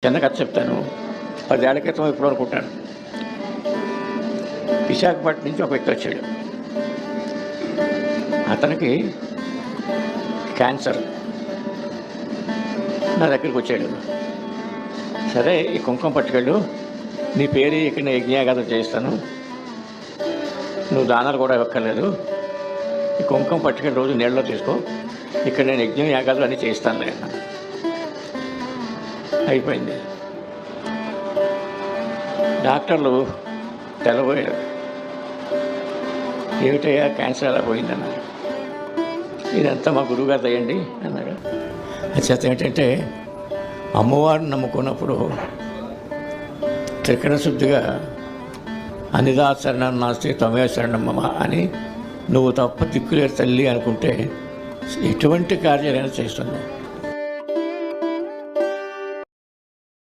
చిన్న కథ చెప్తాను. 10 ఏళ్ల క్రితం ఎప్పుడో అనుకుంటాను. విశాఖపట్నం నుంచి ఒక వ్యక్తి వచ్చాడు. అతనికి క్యాన్సర్. నా దగ్గరికి వచ్చాడు. సరే, ఈ కుంకుమ పట్టుకెళ్ళు, నీ పేరు ఇక్కడ నేను యజ్ఞయాగాథం చేయిస్తాను, నువ్వు దానాలు కూడా ఇవ్వక్కర్లేదు, ఈ కుంకుమ పట్టుకెళ్ళి రోజు నీళ్ళలో తీసుకో, ఇక్కడ నేను యజ్ఞం యాగాలు అన్నీ చేయిస్తాను లేదా. అయిపోయింది. డాక్టర్లు తెల్లబోయారు. ఏమిటయ్యా క్యాన్సర్ ఎలా పోయిందన్నారు. ఇదంతా మా గురువుగారు దయండి అన్నారు. చేత ఏంటంటే అమ్మవారిని నమ్ముకున్నప్పుడు త్రికరణ శుద్ధిగా అనిదా శరణం నాస్తి త్వమే శరణమ్మ అని నువ్వు తప్ప దిక్కులేరు తల్లి అనుకుంటే ఎటువంటి కార్యాలైనా చేస్తుంది.